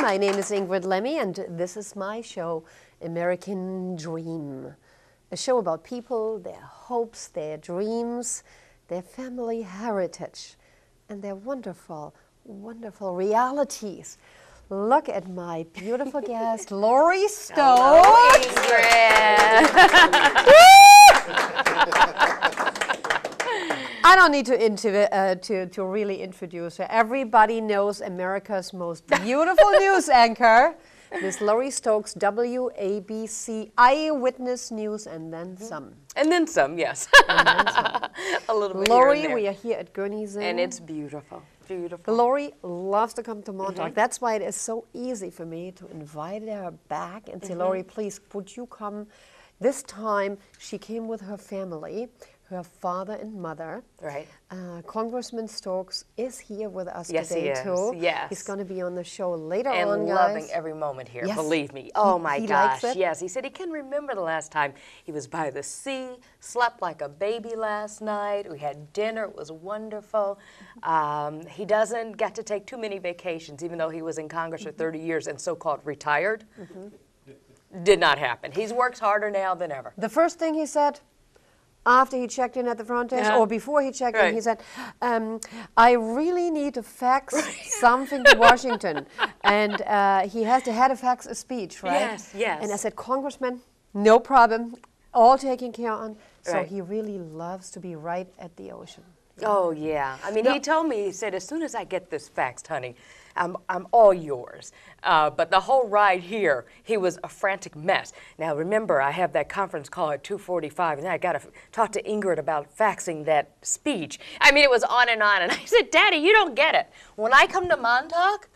my name is Ingrid Lemme, and this is my show, American Dream. A show about people, their hopes, their dreams, their family heritage, and their wonderful, wonderful realities. Look at my beautiful guest, Lori Stokes. Hello, Ingrid. I don't need to really introduce her. Everybody knows America's most beautiful news anchor, Miss Lori Stokes, WABC Eyewitness News, and then some. And then some, yes. And then some. A little bit Lori, here and there. we are here at Gurney's Inn. And it's beautiful, beautiful. Lori loves to come to Montauk. That's why it is so easy for me to invite her back and say, Lori, please, would you come? This time, she came with her family, her father and mother. Right. Congressman Stokes is here with us Yes, today, he is. too. Yes. He's going to be on the show later And on, loving guys. every moment here, Yes. believe me. Oh my he gosh, likes it? yes. He said he can remember the last time he was by the sea, slept like a baby last night. We had dinner, it was wonderful. He doesn't get to take too many vacations, even though he was in Congress for 30 years and so-called retired. Did not happen. He works harder now than ever. The first thing he said, after he checked in at the front desk, or before he checked in, he said, I really need to fax something to Washington. And he had to fax a speech, right? Yes, yes. And I said, Congressman, no problem, all taken care of. So Right. he really loves to be right at the ocean. Oh, yeah. I mean, he told me, he said, as soon as I get this faxed, honey, I'm all yours. But the whole ride here, he was a frantic mess. Now, remember, I have that conference call at 2:45, and then I got to talk to Ingrid about faxing that speech. I mean, it was on, and I said, Daddy, you don't get it. When I come to Montauk,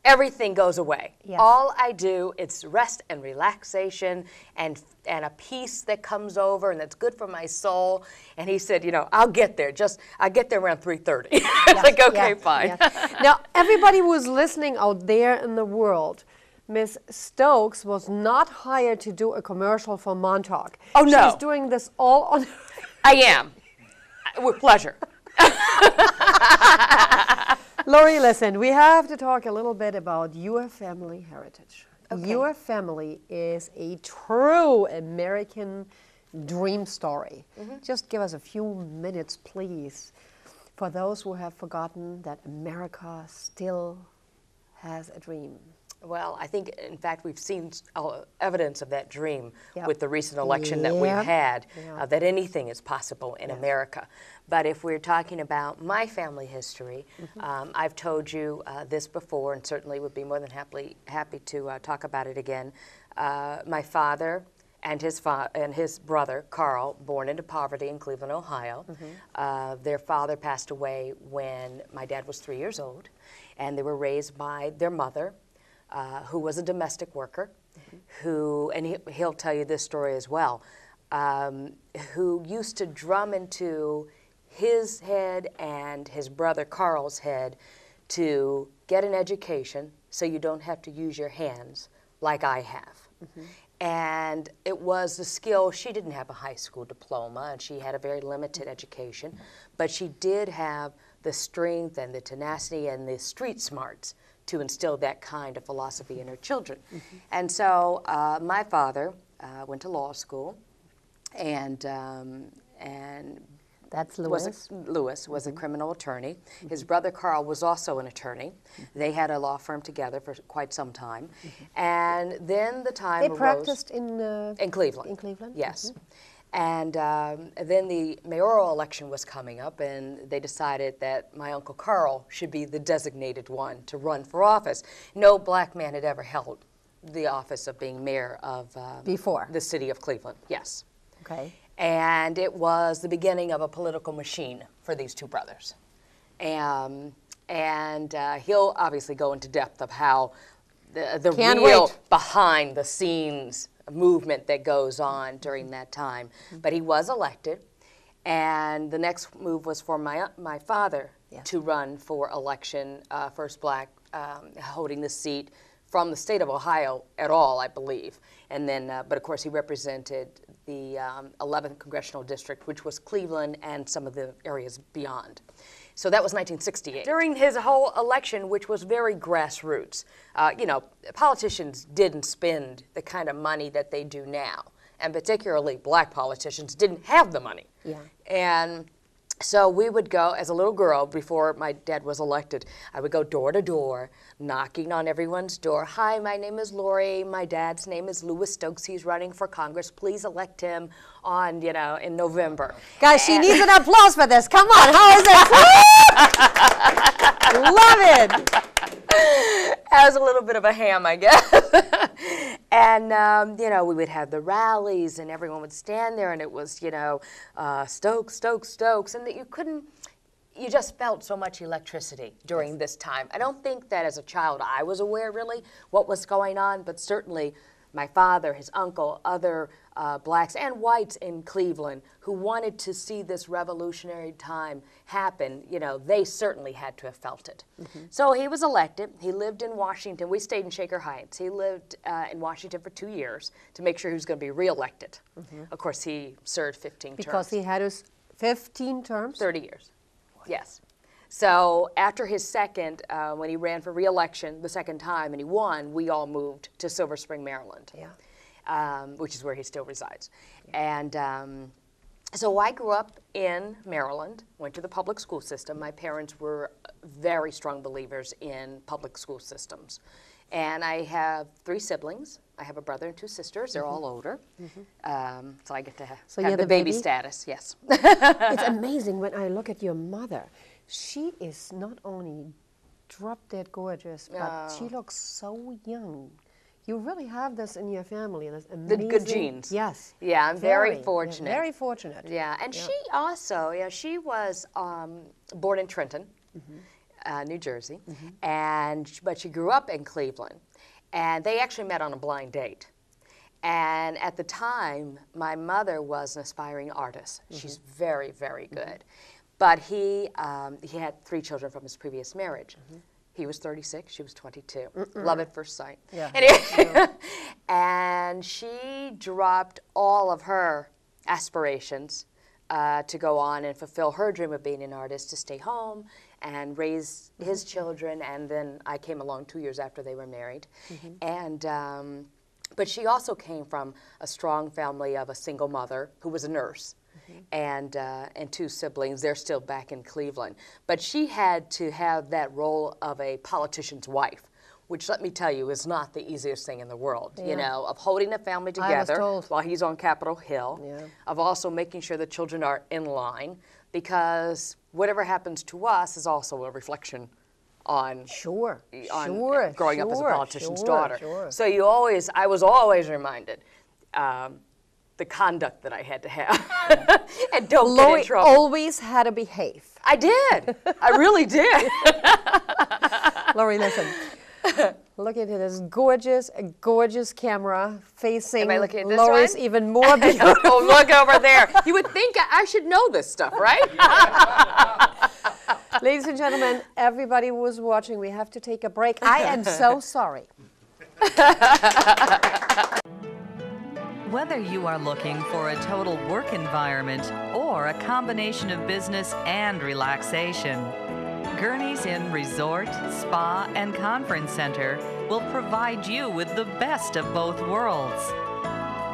everything goes away. Yes. All I do, it's rest and relaxation and a peace that comes over, and that's good for my soul. And he said, you know, I'll get there. I get there around 3:30. It's like, okay, fine. Now, everybody who is listening out there in the world, Miss Stokes was not hired to do a commercial for Montauk. Oh, no. She's doing this all on I am. With pleasure. Lori, listen, we have to talk a little bit about your family heritage. Okay. Your family is a true American dream story. Just give us a few minutes, please, for those who have forgotten that America still has a dream. Well, I think, in fact, we've seen evidence of that dream Yep. with the recent election that we've had, that anything is possible in America. But if we're talking about my family history, I've told you this before, and certainly would be more than happy to talk about it again. My father and his brother, Carl, born into poverty in Cleveland, Ohio. Their father passed away when my dad was 3 years old, and they were raised by their mother, who was a domestic worker, and he'll tell you this story as well, who used to drum into his head and his brother Carl's head to get an education so you don't have to use your hands like I have. And it was the skill. She didn't have a high school diploma, and she had a very limited education, but she did have the strength and the tenacity and the street smarts to instill that kind of philosophy in her children. And so my father went to law school, and That's Lewis. Lewis was a criminal attorney. His brother Carl was also an attorney. They had a law firm together for quite some time. And then the time arose. They practiced in Cleveland. In Cleveland? Yes. And then the mayoral election was coming up, and they decided that my Uncle Carl should be the designated one to run for office. No black man had ever held the office of being mayor of Before. the city of Cleveland. Yes. Okay. And it was the beginning of a political machine for these two brothers. And he'll obviously go into depth of how the real behind the scenes movement that goes on during that time. But he was elected, and the next move was for my father to run for election, first black holding the seat from the state of Ohio at all, I believe. And then, but of course, he represented the 11th Congressional District, which was Cleveland and some of the areas beyond. So that was 1968. During his whole election, which was very grassroots, you know, politicians didn't spend the kind of money that they do now. And particularly black politicians didn't have the money. Yeah. And so we would go, as a little girl, before my dad was elected, I would go door to door, knocking on everyone's door. Hi, my name is Lori. My dad's name is Lori Stokes. He's running for Congress. Please elect him on, you know, in November. Guys, she needs an applause for this. Come on, how is it? Love it. I was a little bit of a ham, I guess. And, you know, we would have the rallies and everyone would stand there and it was, you know, Stokes, Stokes, Stokes. And that you just felt so much electricity during this time. I don't think that as a child I was aware really what was going on, but certainly my father, his uncle, other blacks and whites in Cleveland who wanted to see this revolutionary time happen, you know, they certainly had to have felt it. So he was elected. He lived in Washington. We stayed in Shaker Heights. He lived in Washington for 2 years to make sure he was going to be reelected. Of course, he served 15 terms. Because he had his 15 terms? 30 years, yes. So after his second, when he ran for re-election the second time and he won, we all moved to Silver Spring, Maryland, which is where he still resides. And so I grew up in Maryland, went to the public school system. My parents were very strong believers in public school systems. And I have 3 siblings. I have a brother and 2 sisters. They're all older. So I get to have the baby status, yes. It's amazing when I look at your mother. She is not only drop-dead gorgeous, but she looks so young. You really have this in your family. And it's amazing. The good genes. Yes. Yeah, I'm very fortunate. Yeah, very fortunate. Yeah, and she also, she was born in Trenton, New Jersey, but she grew up in Cleveland. And they actually met on a blind date. And at the time, my mother was an aspiring artist. She's very, very good. But he had 3 children from his previous marriage. He was 36, she was 22. Love at first sight. Yeah. Anyway, and she dropped all of her aspirations to go on and fulfill her dream of being an artist, to stay home and raise his children. And then I came along 2 years after they were married. And but she also came from a strong family of a single mother who was a nurse. And 2 siblings. They're still back in Cleveland. But she had to have that role of a politician's wife, which, let me tell you, is not the easiest thing in the world, you know, of holding a family together while he's on Capitol Hill, of also making sure the children are in line, because whatever happens to us is also a reflection on growing up as a politician's daughter. So I was always reminded the conduct that I had to have. And don't get in trouble. Lori always had to behave. I did. I really did. Lori, listen. Look at this gorgeous, gorgeous camera facing Am I looking at this Lori's one? even more beautiful. Oh, look over there. You would think I should know this stuff, right? Ladies and gentlemen, everybody who was watching, we have to take a break. I am so sorry. Whether you are looking for a total work environment or a combination of business and relaxation, Gurney's Inn Resort, Spa, and Conference Center will provide you with the best of both worlds.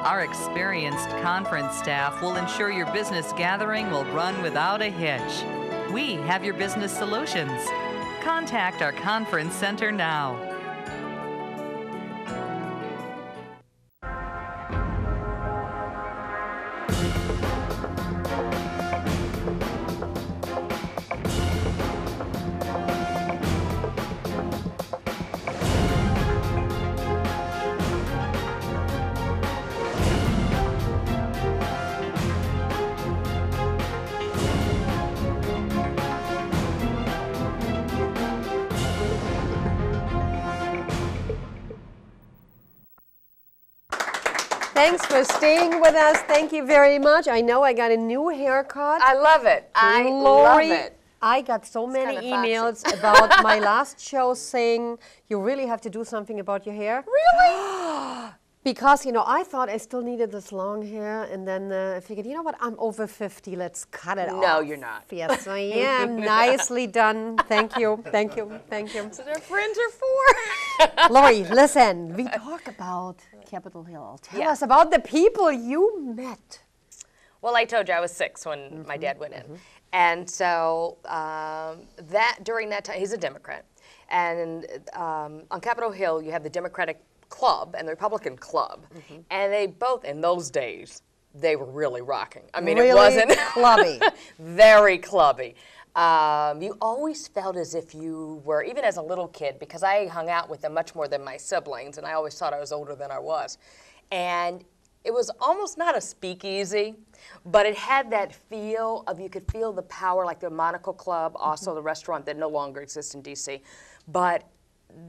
Our experienced conference staff will ensure your business gathering will run without a hitch. We have your business solutions. Contact our conference center now. Thanks for staying with us. Thank you very much. I know I got a new haircut. I love it. Lori, love it. I got so many emails about my last show saying you really have to do something about your hair. Really? Because, you know, I thought I still needed this long hair, and then I figured, you know what, I'm over 50, let's cut it off. No, you're not. Yes, I am. Nicely done. Thank you, thank you, thank you. That's what our friends are for. Lori, listen, we talk about Capitol Hill. Tell us about the people you met. Well, I told you I was 6 when my dad went in. And so during that time, he's a Democrat. And on Capitol Hill, you have the Democratic Club and the Republican Club. And they both, in those days, they were really rocking. I mean, really it wasn't clubby. Very clubby. You always felt as if you were, even as a little kid, because I hung out with them much more than my siblings, and I always thought I was older than I was. And it was almost not a speakeasy, but it had that feel of, you could feel the power, like the Monaco Club, also the restaurant that no longer exists in D.C. But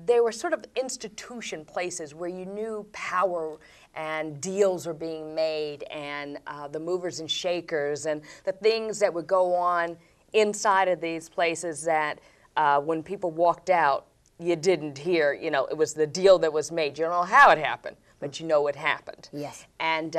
they were sort of institution places where you knew power and deals were being made, and the movers and shakers and the things that would go on inside of these places that when people walked out, you didn't hear, you know, it was the deal that was made. You don't know how it happened, but you know it happened. Yes. And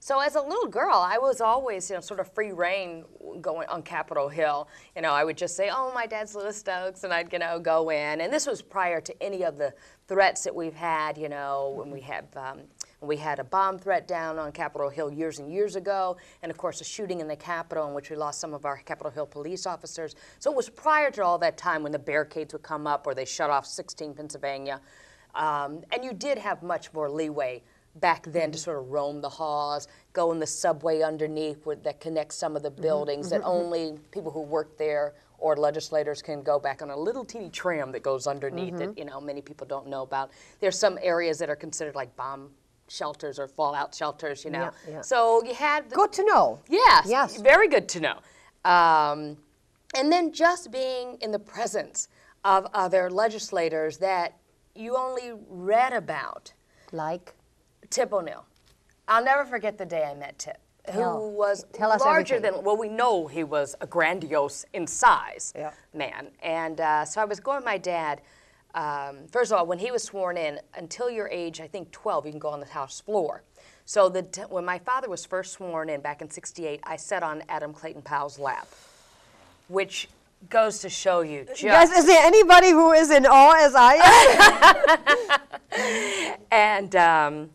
so as a little girl, I was always, you know, sort of free reign going on Capitol Hill. You know, I would just say, oh, my dad's Lori Stokes, and I'd, you know, go in. And this was prior to any of the threats that we've had, you know, when we had a bomb threat down on Capitol Hill years and years ago, and of course a shooting in the Capitol in which we lost some of our Capitol Hill police officers. So it was prior to all that time when the barricades would come up or they shut off 16 Pennsylvania. And you did have much more leeway back then to sort of roam the halls, go in the subway underneath that connects some of the buildings that only people who worked there or legislators can go back on a little teeny tram that goes underneath it, you know, many people don't know about. There's some areas that are considered like bomb shelters or fallout shelters, you know. Yeah, yeah. So you had... Good to know. Yes, yes. Very good to know. And then just being in the presence of other legislators that you only read about. Like? Tip O'Neill. I'll never forget the day I met Tip, who was Tell us larger everything. than, well, we know he was a grandiose in size man. And so I was going with my dad. First of all, when he was sworn in, until your age, I think 12, you can go on the House floor. So when my father was first sworn in back in '68, I sat on Adam Clayton Powell's lap, which goes to show you just... Guys, is there anybody who is in awe as I am?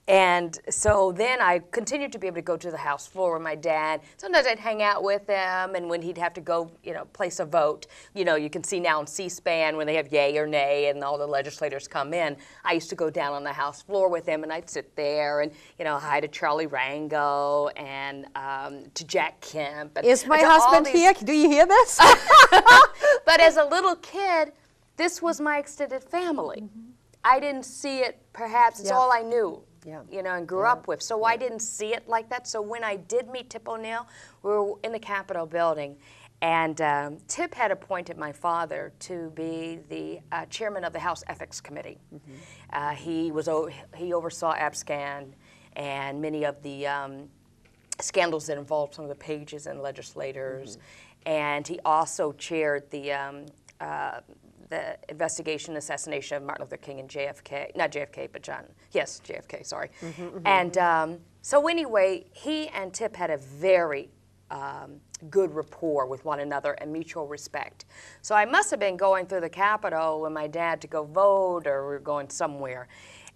And so then I continued to be able to go to the House floor with my dad. Sometimes I'd hang out with him, and when he'd have to go, you know, place a vote, you know, you can see now on C-SPAN when they have yay or nay and all the legislators come in, I used to go down on the House floor with him, and I'd sit there and, you know, hi to Charlie Rango and to Jack Kemp. And, is my husband here? Do you hear this? But as a little kid, this was my extended family. I didn't see it, perhaps, it's all I knew. You know, and grew up with. So I didn't see it like that. So when I did meet Tip O'Neill, we were in the Capitol building, and Tip had appointed my father to be the chairman of the House Ethics Committee. He oversaw ABSCAN and many of the scandals that involved some of the pages and legislators, and he also chaired the investigation assassination of Martin Luther King and JFK, not JFK, but JFK, sorry. And so anyway, he and Tip had a very good rapport with one another and mutual respect. So I must have been going through the Capitol with my dad to go vote, or we were going somewhere.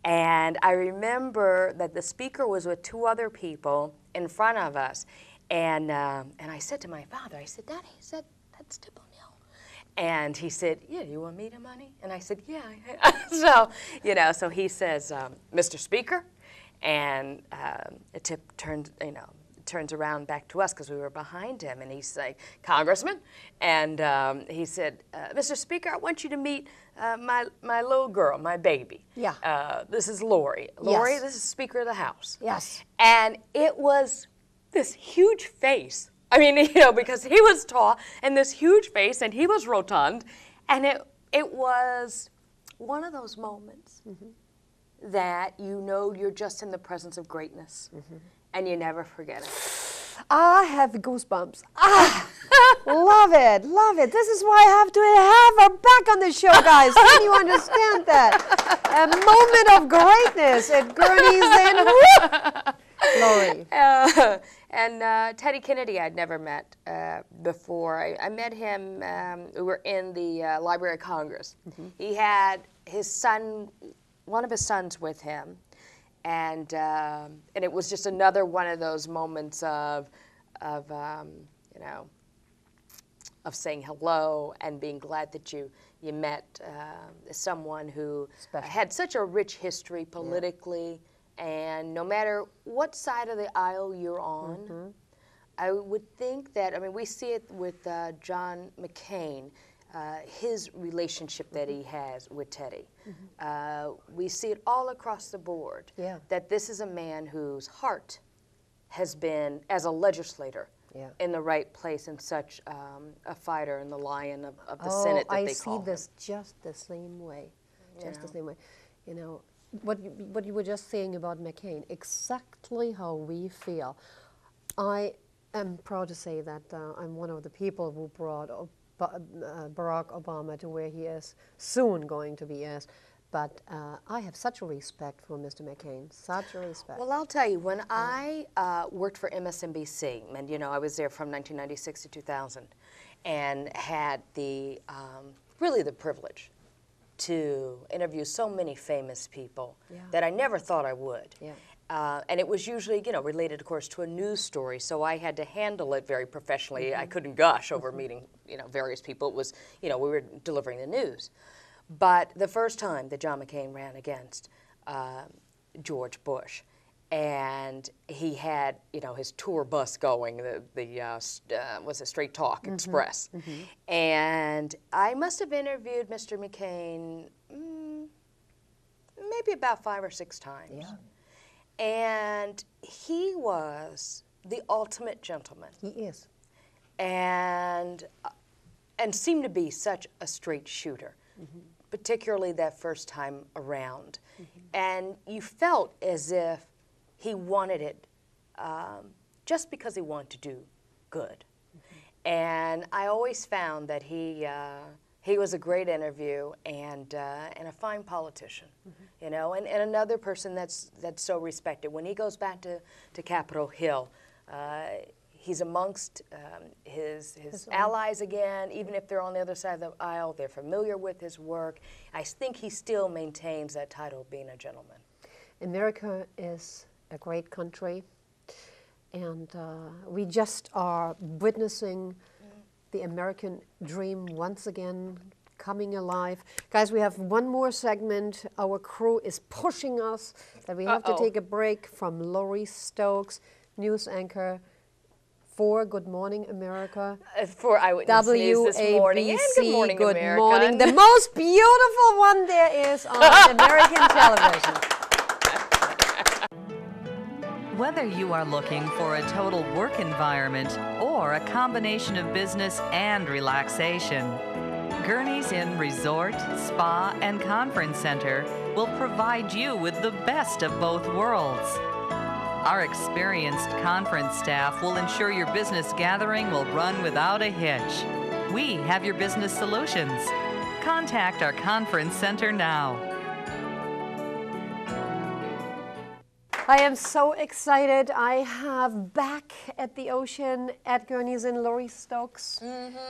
And I remember that the speaker was with 2 other people in front of us. And I said to my father, I said, Daddy, that's Tip O'Neill. And he said, yeah, you want me to money? And I said, yeah. So, you know, so he says, Mr. Speaker, and Tip turns around back to us because we were behind him, and he's like, Congressman, and he said, Mr. Speaker, I want you to meet my little girl, my baby. Yeah. This is Lori. Lori, this is Speaker of the House. Yes. And it was this huge face. I mean, you know, because he was tall and this huge face, and he was rotund, and it was one of those moments that you know you're just in the presence of greatness, and you never forget it. I have goosebumps. Love it, love it. This is why I have to have her back on the show, guys. Can you understand that? A moment of greatness at Gurney's in Lori. And Teddy Kennedy I'd never met before. I met him, we were in the Library of Congress. He had his son, one of his sons with him, and it was just another one of those moments of you know, of saying hello and being glad that you met someone who had such a rich history politically, and no matter what side of the aisle you're on, I would think that, I mean, we see it with John McCain, his relationship that he has with Teddy. We see it all across the board, that this is a man whose heart has been, as a legislator, in the right place, and such a fighter and the lion of the Senate that they call him. I see this just the same way, just the same way. You know, what you were just saying about McCain, exactly how we feel. I am proud to say that I'm one of the people who brought Barack Obama to where he is soon going to be as. But I have such a respect for Mr. McCain, such a respect. Well, I'll tell you, when I worked for MSNBC, and you know, I was there from 1996 to 2000, and had the really the privilege to interview so many famous people that I never thought I would. And it was usually, you know, related, of course, to a news story, so I had to handle it very professionally. I couldn't gush over meeting, you know, various people. It was, you know, we were delivering the news. But the first time that John McCain ran against George Bush, and he had, you know, his tour bus going, was a Straight Talk Express, and I must have interviewed Mr. McCain maybe about 5 or 6 times, and he was the ultimate gentleman. He is, and seemed to be such a straight shooter. Particularly that first time around. And you felt as if he wanted it just because he wanted to do good. And I always found that he was a great interview and a fine politician, you know, and another person that's so respected. When he goes back to Capitol Hill, he's amongst his allies again, even if they're on the other side of the aisle. They're familiar with his work. I think he still maintains that title of being a gentleman. America is a great country, and we just are witnessing the American dream once again coming alive. Guys, we have one more segment. Our crew is pushing us that we have to take a break from Lori Stokes, news anchor for Good Morning America. For Eyewitness News this morning. And Good Morning Good America. Morning. The most beautiful one there is on American television. Whether you are looking for a total work environment or a combination of business and relaxation, Gurney's Inn Resort, Spa, and Conference Center will provide you with the best of both worlds. Our experienced conference staff will ensure your business gathering will run without a hitch. We have your business solutions. Contact our conference center now. I am so excited. I have back at the ocean at Gurney's in Lori Stokes.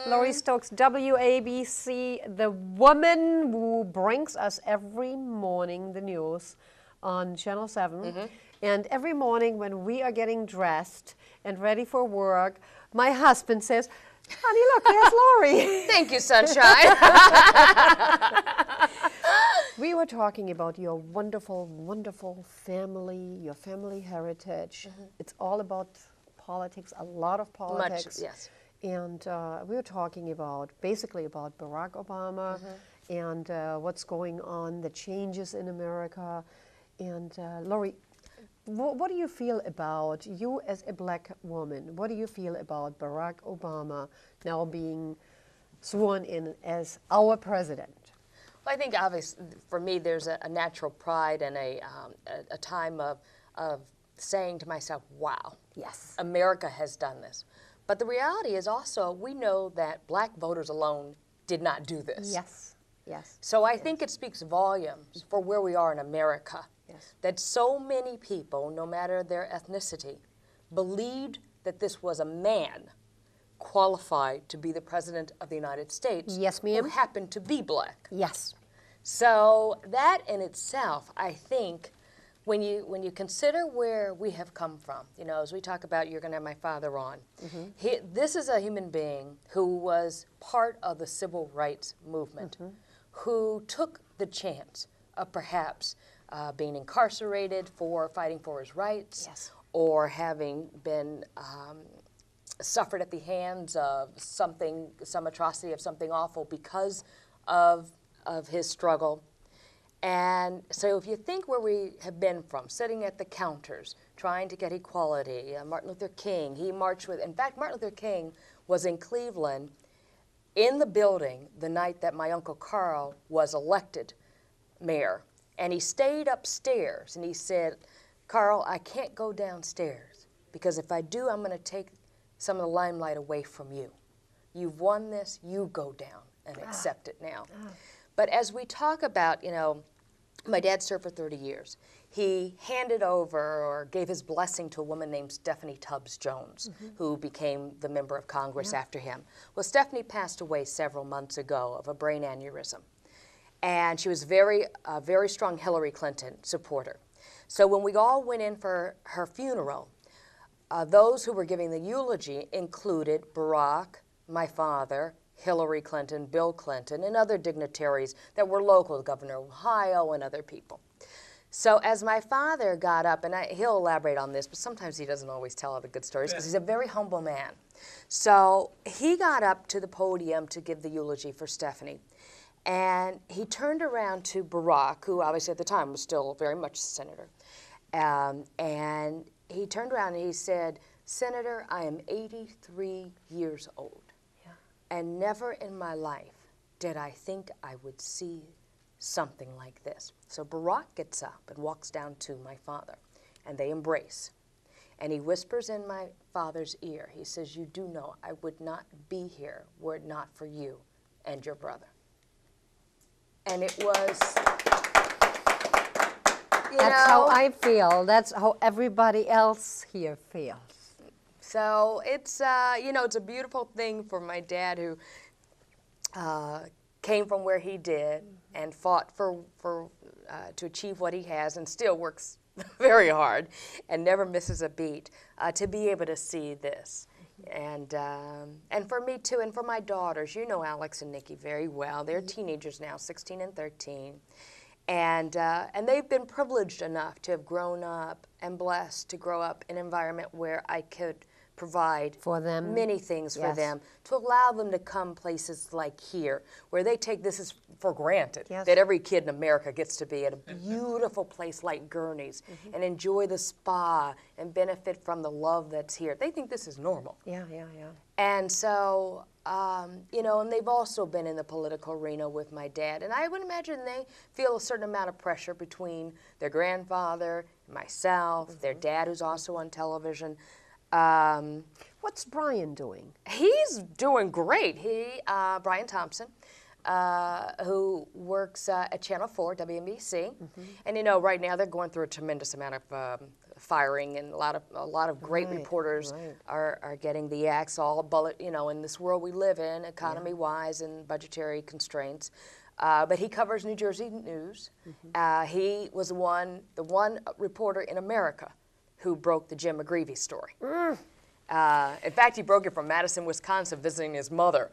Lori Stokes, WABC, the woman who brings us every morning the news on Channel 7. And every morning when we are getting dressed and ready for work, my husband says, honey, look, there's Lori. Thank you, sunshine. We were talking about your wonderful, wonderful family, your family heritage. It's all about politics, a lot of politics. Much, yes. And we were talking about, basically about Barack Obama and what's going on, the changes in America. And Lori, what do you feel about, you as a black woman, what do you feel about Barack Obama now being sworn in as our president? Well, I think obviously for me there's a natural pride and a time of saying to myself, wow, yes, America has done this. But the reality is also we know that black voters alone did not do this. Yes. Yes. So I think it speaks volumes for where we are in America, that so many people, no matter their ethnicity, believed that this was a man qualified to be the President of the United States. Yes, ma'am. Who happened to be black. Yes. So that in itself, I think, when you consider where we have come from, you know, as we talk about, you're going to have my father on, this is a human being who was part of the civil rights movement, who took the chance of perhaps being incarcerated for fighting for his rights, or having been suffered at the hands of some atrocity of something awful because of his struggle. And so if you think where we have been from, sitting at the counters, trying to get equality, Martin Luther King, he marched with, in fact, Martin Luther King was in Cleveland in the building the night that my Uncle Carl was elected mayor. And he stayed upstairs and he said, Carl, I can't go downstairs because if I do, I'm going to take some of the limelight away from you. You've won this, you go down and accept it now. But as we talk about, you know, my dad served for 30 years. He handed over or gave his blessing to a woman named Stephanie Tubbs Jones, who became the member of Congress after him. Well, Stephanie passed away several months ago of a brain aneurysm. And she was a very strong Hillary Clinton supporter. So when we all went in for her funeral, those who were giving the eulogy included Barack, my father, Hillary Clinton, Bill Clinton, and other dignitaries that were local, Governor of Ohio and other people. So as my father got up, and he'll elaborate on this, but sometimes he doesn't always tell all the good stories because he's a very humble man. So he got up to the podium to give the eulogy for Stephanie. And he turned around to Barack, who obviously at the time was still very much a senator. And he turned around and he said, Senator, I am 83 years old. And never in my life did I think I would see something like this. So Barack gets up and walks down to my father, and they embrace. And he whispers in my father's ear, he says, you do know I would not be here were it not for you and your brother. And it was, That's how I feel. That's how everybody else here feels. So it's, you know, it's a beautiful thing for my dad who came from where he did and fought to achieve what he has and still works very hard and never misses a beat, to be able to see this. And for me too, and for my daughters, you know Alex and Nikki very well. They're teenagers now, 16 and 13. And they've been privileged enough to have grown up and blessed to grow up in an environment where I could provide for them many things for them, to allow them to come places like here, where they take this as for granted, that every kid in America gets to be at a beautiful place like Gurney's and enjoy the spa and benefit from the love that's here. They think this is normal. And so, you know, and they've also been in the political arena with my dad, and I would imagine they feel a certain amount of pressure between their grandfather, myself, their dad who's also on television. What's Brian doing? He's doing great. Brian Thompson, who works at Channel 4, WBC, and you know, right now they're going through a tremendous amount of firing, and a lot of great reporters are getting the axe, all bullet, you know, in this world we live in, economy-wise and budgetary constraints. But he covers New Jersey news. He was the one reporter in America who broke the Jim McGreevey story. In fact, he broke it from Madison, Wisconsin, visiting his mother.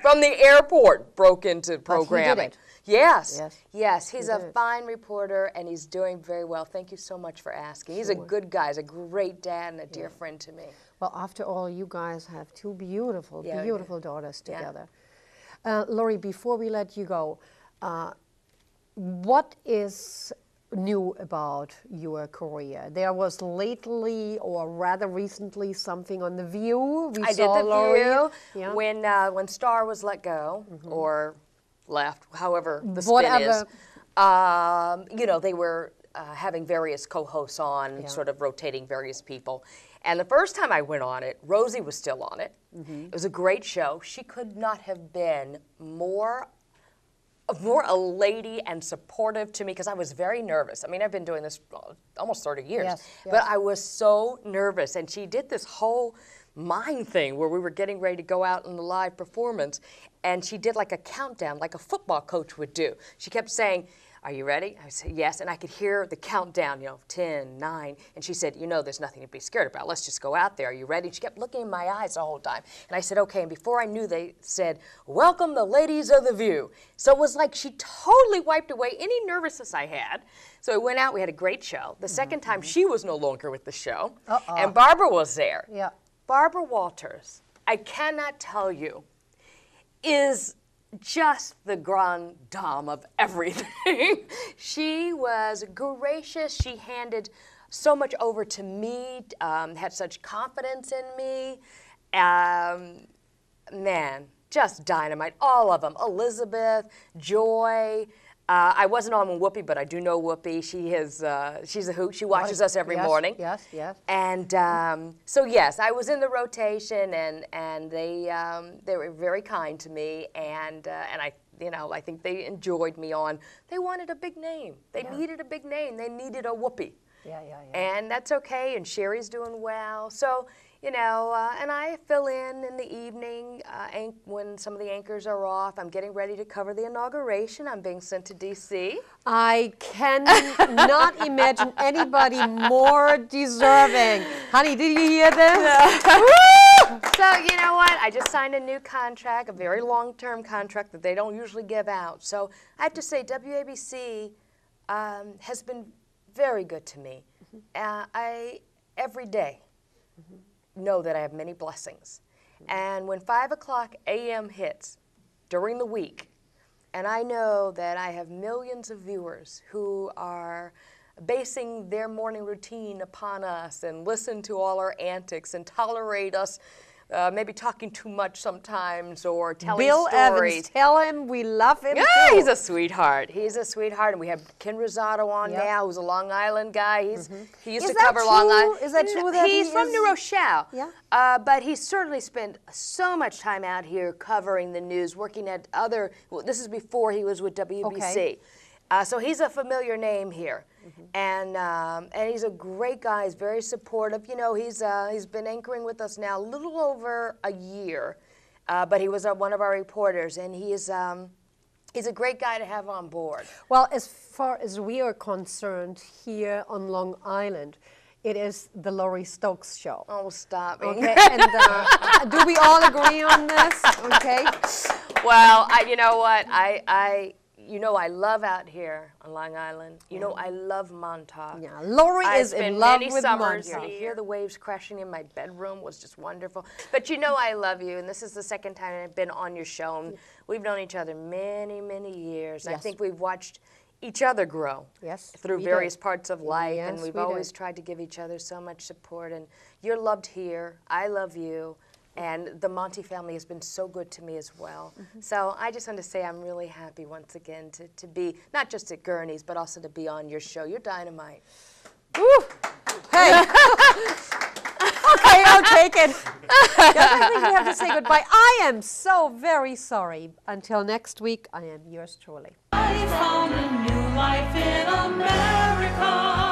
From the airport, broke into programming. He did it. Yes. He's a fine reporter, and he's doing very well. Thank you so much for asking. He's a good guy. He's a great dad and a dear friend to me. Well, after all, you guys have two beautiful, beautiful daughters together. Lori, before we let you go, what is new about your career? There was lately, or rather recently, something on The View. I did The View when Star was let go, or left, however the spin is. You know, they were having various co-hosts on, sort of rotating various people. And the first time I went on it, Rosie was still on it. It was a great show. She could not have been more more a lady and supportive to me, because I was very nervous. I mean, I've been doing this almost 30 years, yes. but I was so nervous. And she did this whole mind thing where we were getting ready to go out in the live performance, and she did like a countdown, like a football coach would do. She kept saying, "Are you ready?" I said, "Yes," and I could hear the countdown, 10, 9, and she said, "There's nothing to be scared about. Let's just go out there. Are you ready?" She kept looking in my eyes the whole time, and I said, "Okay," and before I knew, they said, "Welcome the ladies of the View." So it was like she totally wiped away any nervousness I had. So we went out, we had a great show. The second time, she was no longer with the show, and Barbara was there. Yeah. Barbara Walters, I cannot tell you, is just the grande dame of everything. She was gracious. She handed so much over to me, had such confidence in me. Man, just dynamite, all of them. Elizabeth, Joy. I wasn't on Whoopi, but I do know Whoopi. She's a hoot. She watches us every morning. Yes, yes. And so yes, I was in the rotation, and they were very kind to me, and I think they enjoyed me on. They wanted a big name. They needed a big name. They needed a Whoopi. Yeah. And that's okay. And Sherry's doing well. So. And I fill in the evening when some of the anchors are off. I'm getting ready to cover the inauguration. I'm being sent to D.C. I cannot imagine anybody more deserving. Honey, did you hear this? So, you know what? I just signed a new contract, a very long-term contract that they don't usually give out. So I have to say WABC has been very good to me. Every day, know that I have many blessings. And when 5 o'clock a.m. hits during the week, and I know that I have millions of viewers who are basing their morning routine upon us and listen to all our antics and tolerate us maybe talking too much sometimes or telling Bill stories. Evans, tell him we love him Yeah, too. he's a sweetheart. He's a sweetheart, and we have Ken Rosado on now, who's a Long Island guy. He used to cover Long Island. Is that true that he's from New Rochelle? Yeah. But he's certainly spent so much time out here covering the news, working at other. Well, this is before he was with WBC. Okay. So he's a familiar name here, and he's a great guy. He's very supportive. He's been anchoring with us now a little over a year, but he was one of our reporters, and he's a great guy to have on board. Well, as far as we are concerned here on Long Island, it is the Lori Stokes show. Oh, stop me. Okay, and do we all agree on this? Okay. Well, you know what? I love out here on Long Island. I love Montauk. Yeah, Lori is in love with Montauk. To hear the waves crashing in my bedroom was just wonderful. But I love you, and this is the second time I've been on your show. And we've known each other many, many years. Yes. I think we've watched each other grow through various parts of life, and we've always tried to give each other so much support. And you're loved here. I love you. And the Monty family has been so good to me as well. So I just want to say I'm really happy once again to be, not just at Gurney's, but also to be on your show. You're dynamite. Woo! Hey! Okay, I'll take it. I think we have to say goodbye. I am so very sorry. Until next week, I am yours truly. I found a new life in America.